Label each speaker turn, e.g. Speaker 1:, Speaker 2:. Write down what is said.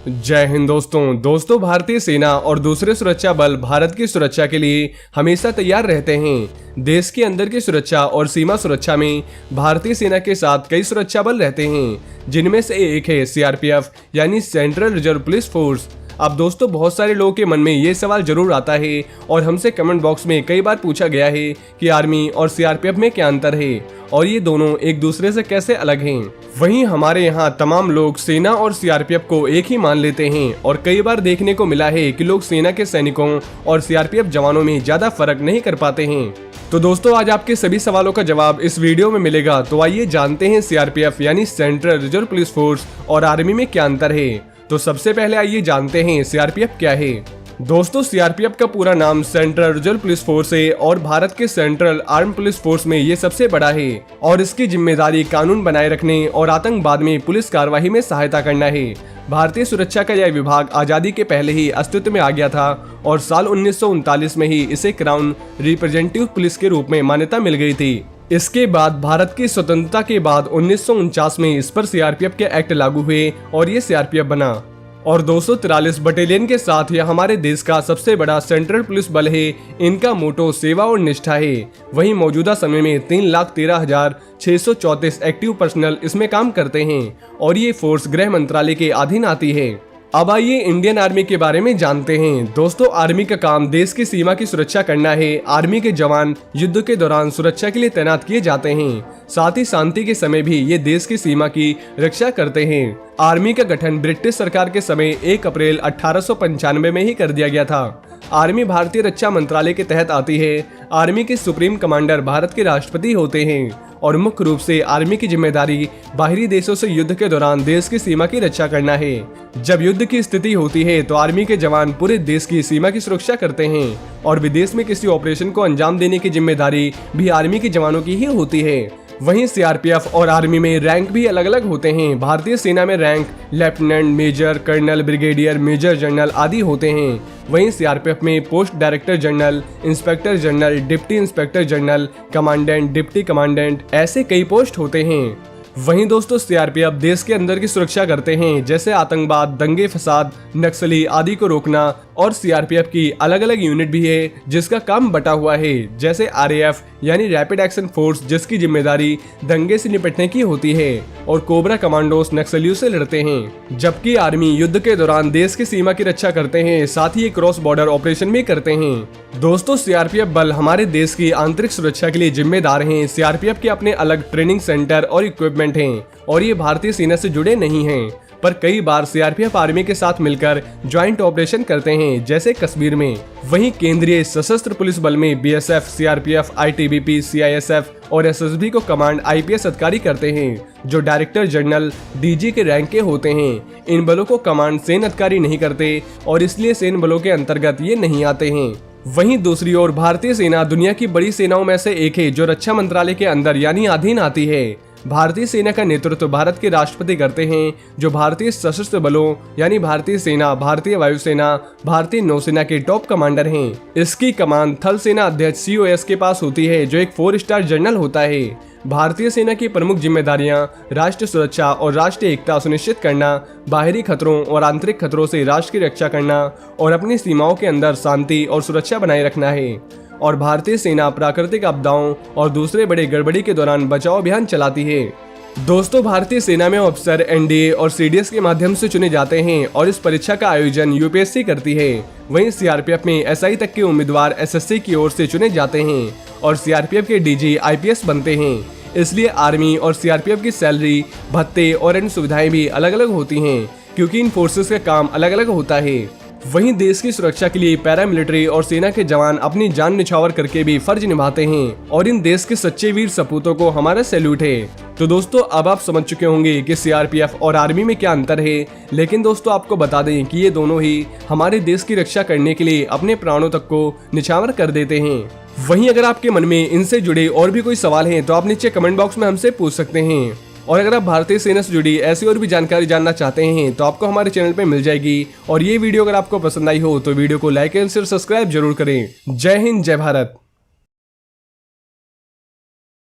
Speaker 1: जय हिंद दोस्तों भारतीय सेना और दूसरे सुरक्षा बल भारत की सुरक्षा के लिए हमेशा तैयार रहते हैं। देश के अंदर की सुरक्षा और सीमा सुरक्षा में भारतीय सेना के साथ कई सुरक्षा बल रहते हैं, जिनमें से एक है सीआरपीएफ यानी सेंट्रल रिजर्व पुलिस फोर्स। अब दोस्तों बहुत सारे लोगों के मन में ये सवाल जरूर आता है और हमसे कमेंट बॉक्स में कई बार पूछा गया है कि आर्मी और सीआरपीएफ में क्या अंतर है और ये दोनों एक दूसरे से कैसे अलग हैं। वहीं हमारे यहाँ तमाम लोग सेना और सीआरपीएफ को एक ही मान लेते हैं और कई बार देखने को मिला है कि लोग सेना के सैनिकों और सीआरपीएफ जवानों में ज्यादा फर्क नहीं कर पाते हैं। तो दोस्तों आज आपके सभी सवालों का जवाब इस वीडियो में मिलेगा। तो आइए जानते हैं सीआरपीएफ यानी सेंट्रल रिजर्व पुलिस फोर्स और आर्मी में क्या अंतर है। तो सबसे पहले आइए जानते हैं सीआरपीएफ क्या है। दोस्तों सीआरपीएफ का पूरा नाम सेंट्रल रिजर्व पुलिस फोर्स है और भारत के सेंट्रल आर्म पुलिस फोर्स में ये सबसे बड़ा है और इसकी जिम्मेदारी कानून बनाए रखने और आतंकवाद में पुलिस कार्रवाई में सहायता करना है। भारतीय सुरक्षा का यह विभाग आजादी के पहले ही अस्तित्व में आ गया था और साल 1939 में ही इसे क्राउन रिप्रेजेंटेटिव पुलिस के रूप में मान्यता मिल गई थी। इसके बाद भारत की स्वतंत्रता के बाद 1949 में इस पर सीआरपीएफ के एक्ट लागू हुए और ये सीआरपीएफ बना और 243 बटालियन के साथ यह हमारे देश का सबसे बड़ा सेंट्रल पुलिस बल है। इनका मोटो सेवा और निष्ठा है। वहीं मौजूदा समय में 3,13,634 एक्टिव पर्सनल इसमें काम करते हैं और ये फोर्स गृह मंत्रालय के अधीन आती है। अब आइए इंडियन आर्मी के बारे में जानते हैं। दोस्तों आर्मी का काम देश की सीमा की सुरक्षा करना है। आर्मी के जवान युद्ध के दौरान सुरक्षा के लिए तैनात किए जाते हैं, साथ ही शांति के समय भी ये देश की सीमा की रक्षा करते हैं। आर्मी का गठन ब्रिटिश सरकार के समय 1 अप्रैल 1895 में ही कर दिया गया था। आर्मी भारतीय रक्षा मंत्रालय के तहत आती है। आर्मी के सुप्रीम कमांडर भारत के राष्ट्रपति होते हैं और मुख्य रूप से आर्मी की जिम्मेदारी बाहरी देशों से युद्ध के दौरान देश की सीमा की रक्षा करना है। जब युद्ध की स्थिति होती है तो आर्मी के जवान पूरे देश की सीमा की सुरक्षा करते हैं और विदेश में किसी ऑपरेशन को अंजाम देने की जिम्मेदारी भी आर्मी के जवानों की ही होती है। वहीं सीआरपीएफ और आर्मी में रैंक भी अलग अलग होते हैं। भारतीय सेना में rank lieutenant, major, colonel, brigadier, major general आदि होते हैं। वहीं सीआरपीएफ में post director general, inspector general, deputy inspector general, commandant, deputy commandant ऐसे कई पोस्ट होते हैं। वहीं दोस्तों सीआरपीएफ देश के अंदर की सुरक्षा करते हैं, जैसे आतंकवाद, दंगे फसाद, नक्सली आदि को रोकना। और सीआरपीएफ की अलग अलग यूनिट भी है जिसका काम बटा हुआ है, जैसे आरएएफ यानी रैपिड एक्शन फोर्स जिसकी जिम्मेदारी दंगे से निपटने की होती है और कोबरा कमांडोस नक्सलियों से लड़ते हैं। जबकि आर्मी युद्ध के दौरान देश की सीमा की रक्षा करते हैं, साथ ही क्रॉस बॉर्डर ऑपरेशन भी करते हैं। दोस्तों सीआरपीएफ बल हमारे देश की आंतरिक सुरक्षा के लिए जिम्मेदार हैं। सीआरपीएफ के अपने अलग ट्रेनिंग सेंटर और इक्विपमेंट हैं और ये भारतीय सेना से जुड़े नहीं हैं, पर कई बार सीआरपीएफ आर्मी के साथ मिलकर ज्वाइंट ऑपरेशन करते हैं, जैसे कश्मीर में। वहीं केंद्रीय सशस्त्र पुलिस बल में बीएसएफ, सीआरपीएफ, आईटीबीपी, सीआईएसएफ और एसएसबी को कमांड आईपीएस अधिकारी करते हैं, जो डायरेक्टर जनरल डीजी के रैंक के होते हैं। इन बलों को कमांड सैन्य अधिकारी नहीं करते और इसलिए सैन्य बलों के अंतर्गत ये नहीं आते हैं। वहीं दूसरी ओर भारतीय सेना दुनिया की बड़ी सेनाओं में से एक है, जो रक्षा मंत्रालय के अंदर यानी अधीन आती है। भारतीय सेना का नेतृत्व भारत के राष्ट्रपति करते हैं, जो भारतीय सशस्त्र बलों यानी भारतीय सेना, भारतीय वायुसेना, भारतीय नौसेना के टॉप कमांडर हैं। इसकी कमान थल सेना अध्यक्ष सीओएस के पास होती है, जो एक 4 स्टार जनरल होता है। भारतीय सेना की प्रमुख जिम्मेदारियां राष्ट्र सुरक्षा और राष्ट्रीय एकता सुनिश्चित करना, बाहरी खतरों और आंतरिक खतरों से राष्ट्र की रक्षा करना और अपनी सीमाओं के अंदर शांति और सुरक्षा बनाए रखना है। और भारतीय सेना प्राकृतिक आपदाओं और दूसरे बड़े गड़बड़ी के दौरान बचाव अभियान चलाती है। दोस्तों भारतीय सेना में अफसर एनडीए और सीडीएस के माध्यम से चुने जाते हैं और इस परीक्षा का आयोजन यूपीएससी करती है। वहीं सीआरपीएफ में एसआई तक के उम्मीदवार एसएससी की ओर से चुने जाते हैं और सीआरपीएफ के डीजी आईपीएस बनते हैं। इसलिए आर्मी और सीआरपीएफ की सैलरी, भत्ते और अन्य सुविधाएं भी अलग अलग होती हैं, क्योंकि इन फोर्सेस का काम अलग अलग होता है। वहीं देश की सुरक्षा के लिए पैरामिलिट्री और सेना के जवान अपनी जान निछावर करके भी फर्ज निभाते हैं और इन देश के सच्चे वीर सपूतों को हमारा सैल्यूट है। तो दोस्तों अब आप समझ चुके होंगे कि सीआरपीएफ और आर्मी में क्या अंतर है, लेकिन दोस्तों आपको बता दें कि ये दोनों ही हमारे देश की रक्षा करने के लिए अपने प्राणों तक को निछावर कर देते हैं। वहीं अगर आपके मन में इनसे जुड़े और भी कोई सवाल हैं तो आप नीचे कमेंट बॉक्स में हमसे पूछ सकते हैं। और अगर आप भारतीय सेना से जुड़ी ऐसी और भी जानकारी जानना चाहते हैं तो आपको हमारे चैनल पे मिल जाएगी। और ये वीडियो अगर आपको पसंद आई हो तो वीडियो को लाइक एंड सब्सक्राइब जरूर करें। जय हिंद, जय भारत।